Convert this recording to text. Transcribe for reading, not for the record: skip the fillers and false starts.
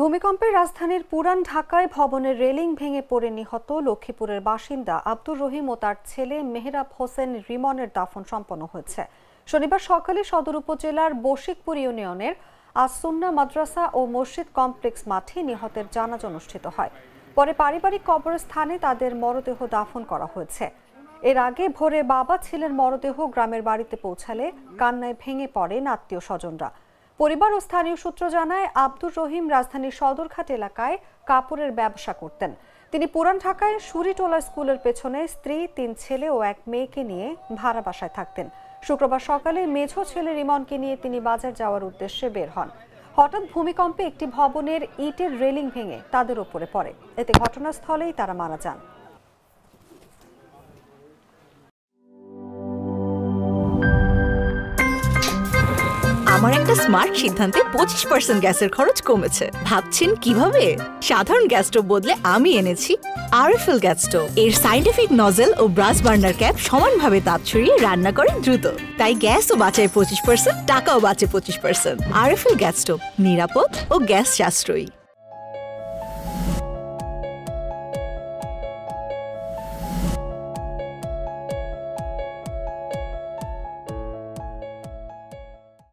ভূমিকম্পে রাজধানীর পুরান ঢাকায় ভবনের রেলিং ভেঙে পড়ে নিহত লক্ষ্মীপুরের বাসিন্দা আব্দুর রহিম ও তার ছেলে মেহরাব হোসেন রিমনের দাফন সম্পন্ন হয়েছে। শনিবার সকালে সদর উপজেলার বশিকপুর ইউনিয়নের আসুন্না মাদ্রাসা ও মসজিদ কমপ্লেক্স মাঠে নিহতের জানাজা অনুষ্ঠিত হয়। পরে পারিবারিক কবরস্থানে তাদের মরদেহ দাফন করা হয়েছে। এর আগে ভোরে বাবা ছেলের মরদেহ গ্রামের বাড়িতে পৌঁছালে কান্নায় ভেঙে পড়েন আত্মীয় স্বজনরা। পরিবার ও স্থানীয় সূত্র জানায়, আব্দুর রহিম রাজধানীর সদরঘাট এলাকায় কাপড়ের ব্যবসা করতেন। তিনি পুরান ঢাকায় সুরিটোলা স্কুলের পেছনে স্ত্রী, 3 ছেলে ও 1 মেয়েকে নিয়ে ভাড়া বাসায় থাকতেন। শুক্রবার সকালে মেঝো ছেলে রিমনকে নিয়ে তিনি বাজার যাওয়ার উদ্দেশ্যে বের হন। হঠাৎ ভূমিকম্পে একটি ভবনের ইটের রেলিং ভেঙে তাদের ওপরে পড়ে। এতে ঘটনাস্থলেই তারা মারা যান। আমার একটা স্মার্ট সিদ্ধান্তে 25% গ্যাসের খরচ কমেছে। ভাবছেন কিভাবে? সাধারণ গ্যাস স্টোভ বদলে আমি এনেছি আরএফএল গ্যাস স্টোভ। এর সাইন্টিফিক নজল ও ব্রাস বার্নার ক্যাপ সমানভাবে তাপ ছড়িয়ে রান্না করে দ্রুত। তাই গ্যাসও বাঁচায় 25%, টাকাও বাঁচে 25%। আরএফএল গ্যাস স্টোভ নিরাপদ ও গ্যাস সাশ্রয়ী।